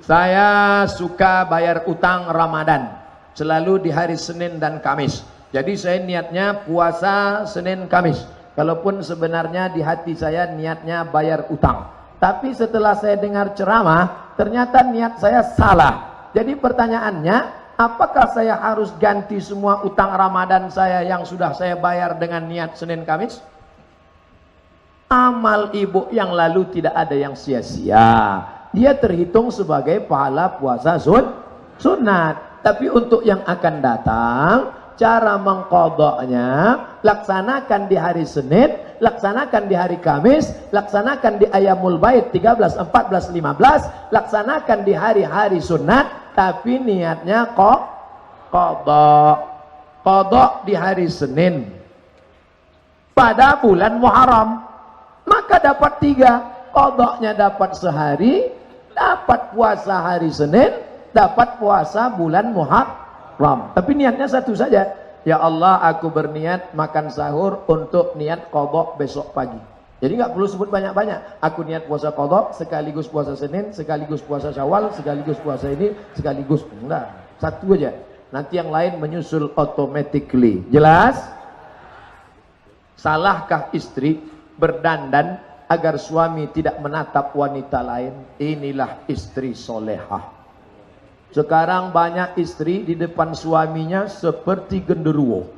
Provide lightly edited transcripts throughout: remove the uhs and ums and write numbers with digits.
Saya suka bayar utang Ramadan selalu di hari Senin dan Kamis. Jadi saya niatnya puasa Senin Kamis. Kalaupun sebenarnya di hati saya niatnya bayar utang. Tapi setelah saya dengar ceramah, ternyata niat saya salah. Jadi pertanyaannya, apakah saya harus ganti semua utang Ramadan saya yang sudah saya bayar dengan niat Senin Kamis? Amal ibu yang lalu tidak ada yang sia-sia. Dia terhitung sebagai pahala puasa sunat. Tapi untuk yang akan datang, cara mengqadha'nya, laksanakan di hari Senin, laksanakan di hari Kamis, laksanakan di Ayyamul Bait 13, 14, 15, laksanakan di hari-hari sunat, tapi niatnya qadha'. Qadha' di hari Senin pada bulan Muharram, maka dapat 3. Qadha'nya dapat sehari, dapat puasa hari Senin, dapat puasa bulan Muharram. Tapi niatnya satu saja. Ya Allah, aku berniat makan sahur untuk niat qadha besok pagi. Jadi nggak perlu sebut banyak-banyak. Aku niat puasa qadha sekaligus puasa Senin, sekaligus puasa Syawal, sekaligus puasa ini, sekaligus. Enggak, satu aja. Nanti yang lain menyusul automatically. Jelas? Salahkah istri berdandan agar suami tidak menatap wanita lain? Inilah istri solehah. Sekarang banyak istri di depan suaminya seperti genderuwo,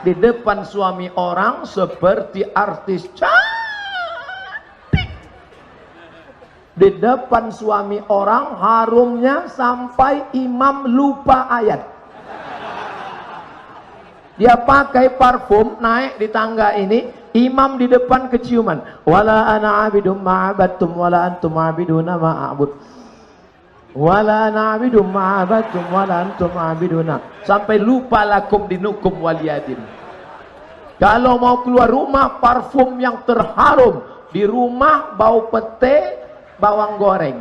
di depan suami orang seperti artis cantik, di depan suami orang harumnya sampai imam lupa ayat. Dia pakai parfum naik di tangga ini, imam di depan keciuman. Wala ana abidum ma'abadtum wala antum abiduna ma'abud. Wala ana abidum ma'abadtum wala antum abiduna. Sampai lupa lakum dinukum waliyadin. Kalau mau keluar rumah, parfum yang terharum. Di rumah bau pete, bawang goreng,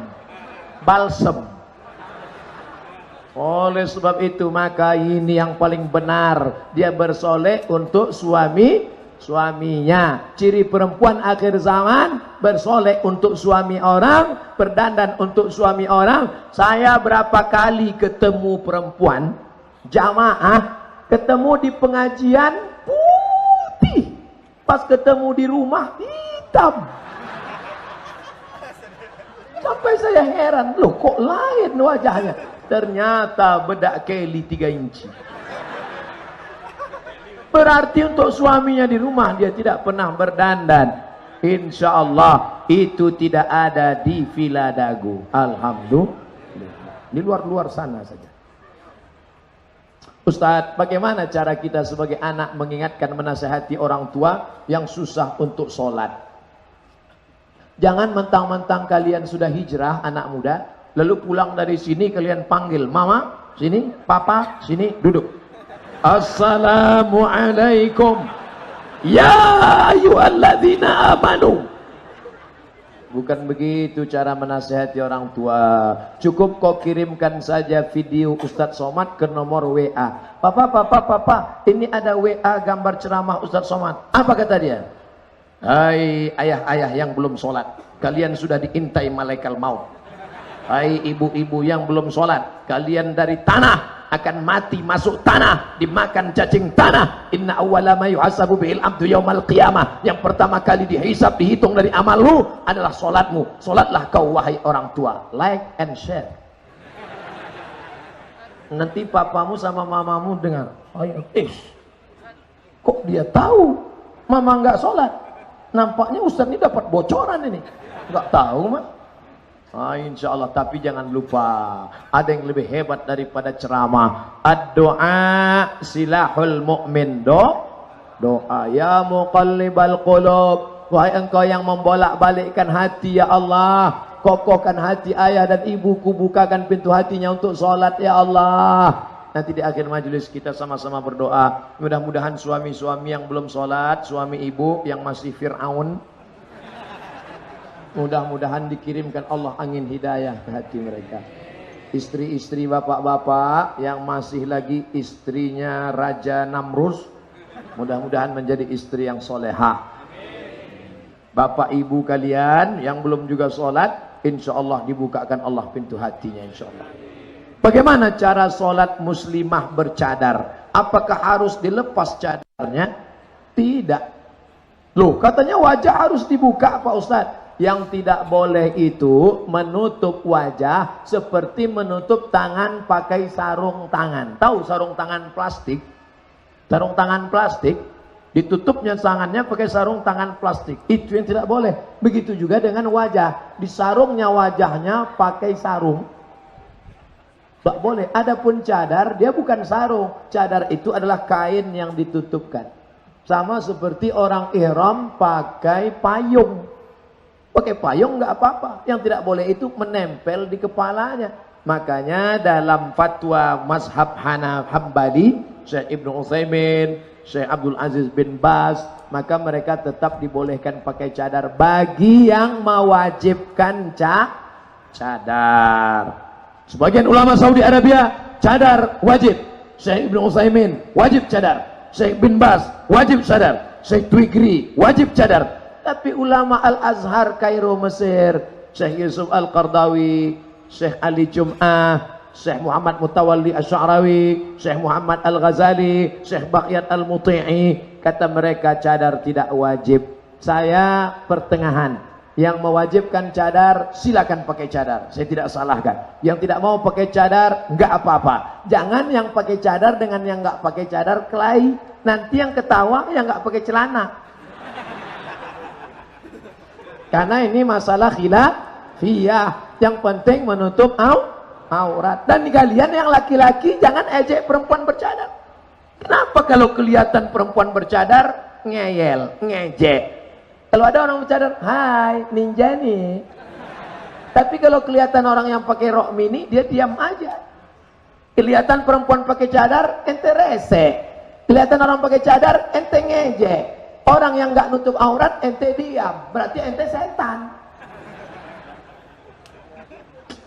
balsem. Oleh sebab itu, maka ini yang paling benar, dia bersoleh untuk suaminya. Ciri perempuan akhir zaman, bersoleh untuk suami orang, berdandan untuk suami orang. Saya berapa kali ketemu perempuan jamaah, ketemu di pengajian putih, pas ketemu di rumah hitam. Sampai saya heran, loh kok lain wajahnya. Ternyata bedak Kelly 3 inci. Berarti untuk suaminya di rumah dia tidak pernah berdandan. Insya Allah itu tidak ada di Villa Dagu. Alhamdulillah. Di luar-luar sana saja. Ustadz, bagaimana cara kita sebagai anak mengingatkan, menasihati orang tua yang susah untuk sholat? Jangan mentang-mentang kalian sudah hijrah, anak muda, lalu pulang dari sini kalian panggil mama, sini, papa, sini, duduk. Assalamualaikum ya ayyuhalladzina amanu. Bukan begitu cara menasihati orang tua. Cukup kau kirimkan saja video Ustadz Somad ke nomor WA. Papa, ini ada WA gambar ceramah Ustadz Somad. Apa kata dia? Hai ayah-ayah yang belum sholat, kalian sudah diintai malaikat maut. Hai ibu-ibu yang belum sholat, kalian dari tanah akan mati, masuk tanah, dimakan cacing tanah. Inna awwala ma yuhasabu bihil abdu yaumal qiyamah. Yang pertama kali dihisab, dihitung dari amalmu adalah sholatmu. Sholatlah kau wahai orang tua. Like and share. Nanti papamu sama mamamu dengar, kok dia tahu mama nggak sholat? Nampaknya Ustaz ini dapat bocoran ini. Nggak tahu mah. Insya Allah. Tapi jangan lupa, ada yang lebih hebat daripada ceramah. Ad-doa silahul mu'min. Doa. Ya muqallibal qulub, wahai engkau yang membolak-balikkan hati, ya Allah, kokohkan hati ayah dan ibuku, bukakan pintu hatinya untuk sholat, ya Allah. Nanti di akhir majelis kita sama-sama berdoa. Mudah-mudahan suami-suami yang belum sholat, suami ibu yang masih Fir'aun, mudah-mudahan dikirimkan Allah angin hidayah ke hati mereka. Istri-istri bapak-bapak yang masih lagi istrinya Raja Namrus, mudah-mudahan menjadi istri yang solehah. Bapak ibu kalian yang belum juga sholat, insya Allah dibukakan Allah pintu hatinya, insya Allah. Bagaimana cara sholat muslimah bercadar? Apakah harus dilepas cadarnya? Tidak. Loh, katanya wajah harus dibuka Pak Ustadz. Yang tidak boleh itu menutup wajah seperti menutup tangan pakai sarung tangan. Tahu sarung tangan plastik? Sarung tangan plastik, ditutupnya tangannya pakai sarung tangan plastik. Itu yang tidak boleh. Begitu juga dengan wajah. Disarungnya wajahnya pakai sarung. Tak boleh. Adapun cadar, dia bukan sarung. Cadar itu adalah kain yang ditutupkan. Sama seperti orang ihram pakai payung. Pakai payung nggak apa-apa. Yang tidak boleh itu menempel di kepalanya. Makanya dalam fatwa mazhab Hambali, Syekh Ibnu Utsaimin, Syekh Abdul Aziz bin Baz, maka mereka tetap dibolehkan pakai cadar bagi yang mewajibkan cadar. Sebagian ulama Saudi Arabia cadar wajib. Syekh Ibnu Utsaimin wajib cadar. Syekh bin Baz wajib cadar. Syekh Twigri wajib cadar. Tapi ulama Al-Azhar Kairo Mesir, Syekh Yusuf Al-Qardawi, Syekh Ali Jum'ah, Syekh Muhammad Mutawalli Asy-Sya'rawi, Syekh Muhammad Al-Ghazali, Syekh Baqiyat Al-Muti'i, kata mereka cadar tidak wajib. Saya pertengahan. Yang mewajibkan cadar, silakan pakai cadar. Saya tidak salahkan. Yang tidak mau pakai cadar, enggak apa-apa. Jangan yang pakai cadar dengan yang enggak pakai cadar kelahi. Nanti yang ketawa yang enggak pakai celana. Karena ini masalah khilafiyah. Yang penting menutup aurat. Dan kalian yang laki-laki jangan ejek perempuan bercadar. Kenapa kalau kelihatan perempuan bercadar ngeyel, ngejek? Kalau ada orang bercadar, hai ninja nih. Tapi kalau kelihatan orang yang pakai rok mini, dia diam aja. Kelihatan perempuan pakai cadar, ente rese. Kelihatan orang pakai cadar, ente ngejek. Orang yang nggak nutup aurat, ente diam. Berarti ente setan.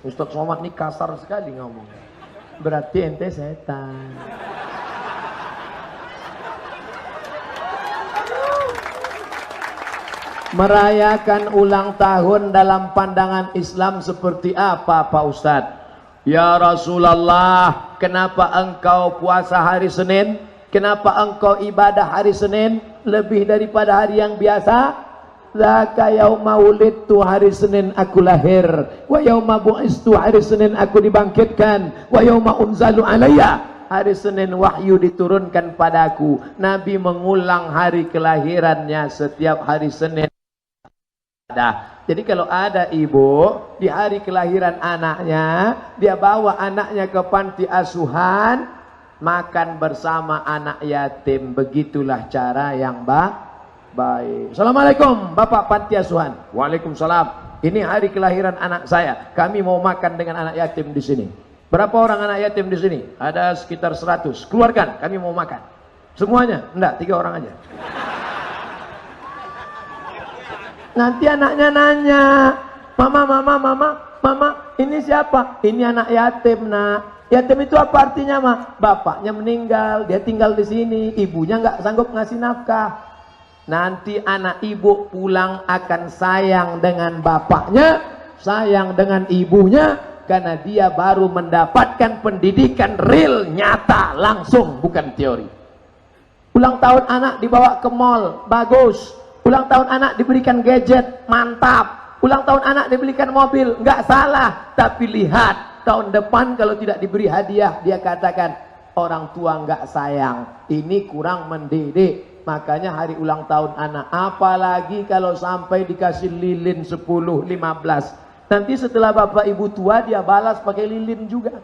Ustadz Somad ini kasar sekali ngomong. Berarti ente setan. Merayakan ulang tahun dalam pandangan Islam seperti apa Pak Ustadz? Ya Rasulullah, kenapa engkau puasa hari Senin? Kenapa engkau ibadah hari Senin lebih daripada hari yang biasa? Zaka yauma wulidtu, hari Senin aku lahir. Wa yauma bu'istu, hari Senin aku dibangkitkan. Wa yauma unzalu alayya, hari Senin wahyu diturunkan padaku. Nabi mengulang hari kelahirannya setiap hari Senin. Jadi kalau ada ibu di hari kelahiran anaknya, dia bawa anaknya ke panti asuhan, makan bersama anak yatim. Begitulah cara yang baik. Assalamualaikum Bapak panti asuhan. Waalaikumsalam. Ini hari kelahiran anak saya. Kami mau makan dengan anak yatim di sini. Berapa orang anak yatim di sini? Ada sekitar 100. Keluarkan, kami mau makan. Semuanya? Enggak, 3 orang aja. Nanti anaknya nanya, mama, ini siapa? Ini anak yatim, nak. Yatim itu apa artinya, Ma? Bapaknya meninggal, dia tinggal di sini, ibunya nggak sanggup ngasih nafkah. Nanti anak ibu pulang akan sayang dengan bapaknya, sayang dengan ibunya, karena dia baru mendapatkan pendidikan real, nyata, langsung, bukan teori. Ulang tahun anak dibawa ke mall, bagus. Ulang tahun anak diberikan gadget, mantap. Ulang tahun anak diberikan mobil, nggak salah. Tapi lihat, tahun depan kalau tidak diberi hadiah, dia katakan, orang tua nggak sayang, ini kurang mendidik. Makanya hari ulang tahun anak, apalagi kalau sampai dikasih lilin 10, 15. Nanti setelah bapak ibu tua, dia balas pakai lilin juga.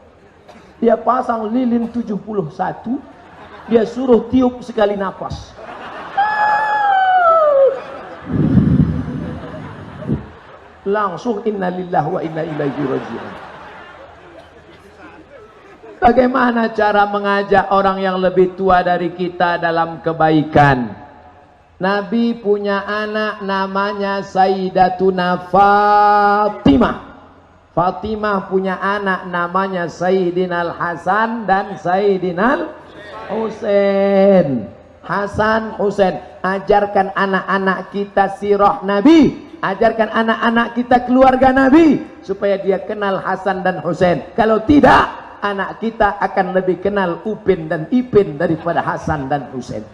Dia pasang lilin 71, dia suruh tiup sekali nafas. Langsung innalillahi wa inna ilaihi raji'un. Bagaimana cara mengajak orang yang lebih tua dari kita dalam kebaikan? Nabi punya anak namanya Sayyidatuna Fatimah. Fatimah punya anak namanya Sayyidinal Hasan dan Sayyidinal Husain. Hasan, Husain, ajarkan anak-anak kita sirah Nabi. ajarkan anak-anak kita keluarga Nabi supaya dia kenal Hasan dan Husain. Kalau tidak, anak kita akan lebih kenal Upin dan Ipin daripada Hasan dan Husain.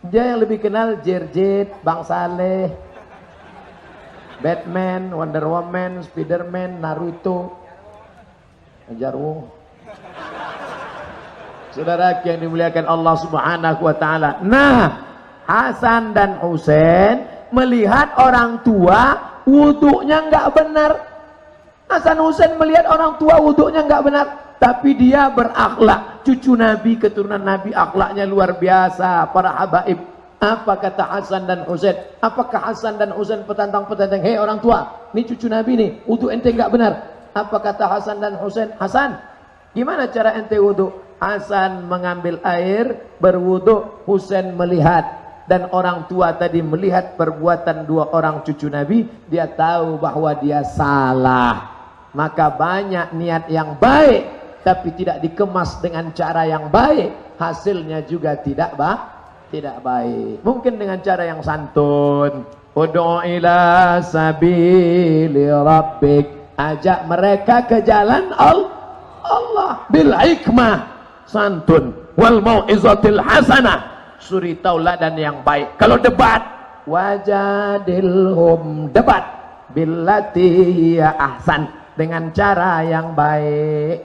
Dia yang lebih kenal Jerjet, Bang Saleh, Batman, Wonder Woman, Spiderman, Naruto, Jarwo. Saudara yang dimuliakan Allah Subhanahu wa taala. Nah, Hasan dan Husain melihat orang tua wudunya enggak benar. Hasan Husain melihat orang tua wudunya enggak benar, tapi dia berakhlak. Cucu Nabi, keturunan Nabi, akhlaknya luar biasa. Para habaib, apa kata Hasan dan Husain? Apakah Hasan dan Husain petantang-petantang, hei orang tua, ini cucu Nabi nih, wudu ente enggak benar. Apa kata Hasan dan Husain? Hasan, gimana cara ente wudu? Hasan mengambil air, berwudu, Husain melihat. Dan orang tua tadi melihat perbuatan dua orang cucu Nabi, dia tahu bahwa dia salah. Maka banyak niat yang baik, tapi tidak dikemas dengan cara yang baik, hasilnya juga tidak baik. Mungkin dengan cara yang santun. Ud'u ila sabili rabbik, ajak mereka ke jalan Allah bil hikmah, santun, wal mau'izatil hasanah, suri tauladan yang baik. Kalau debat, wajadilhum, debat billati ya ahsan, dengan cara yang baik.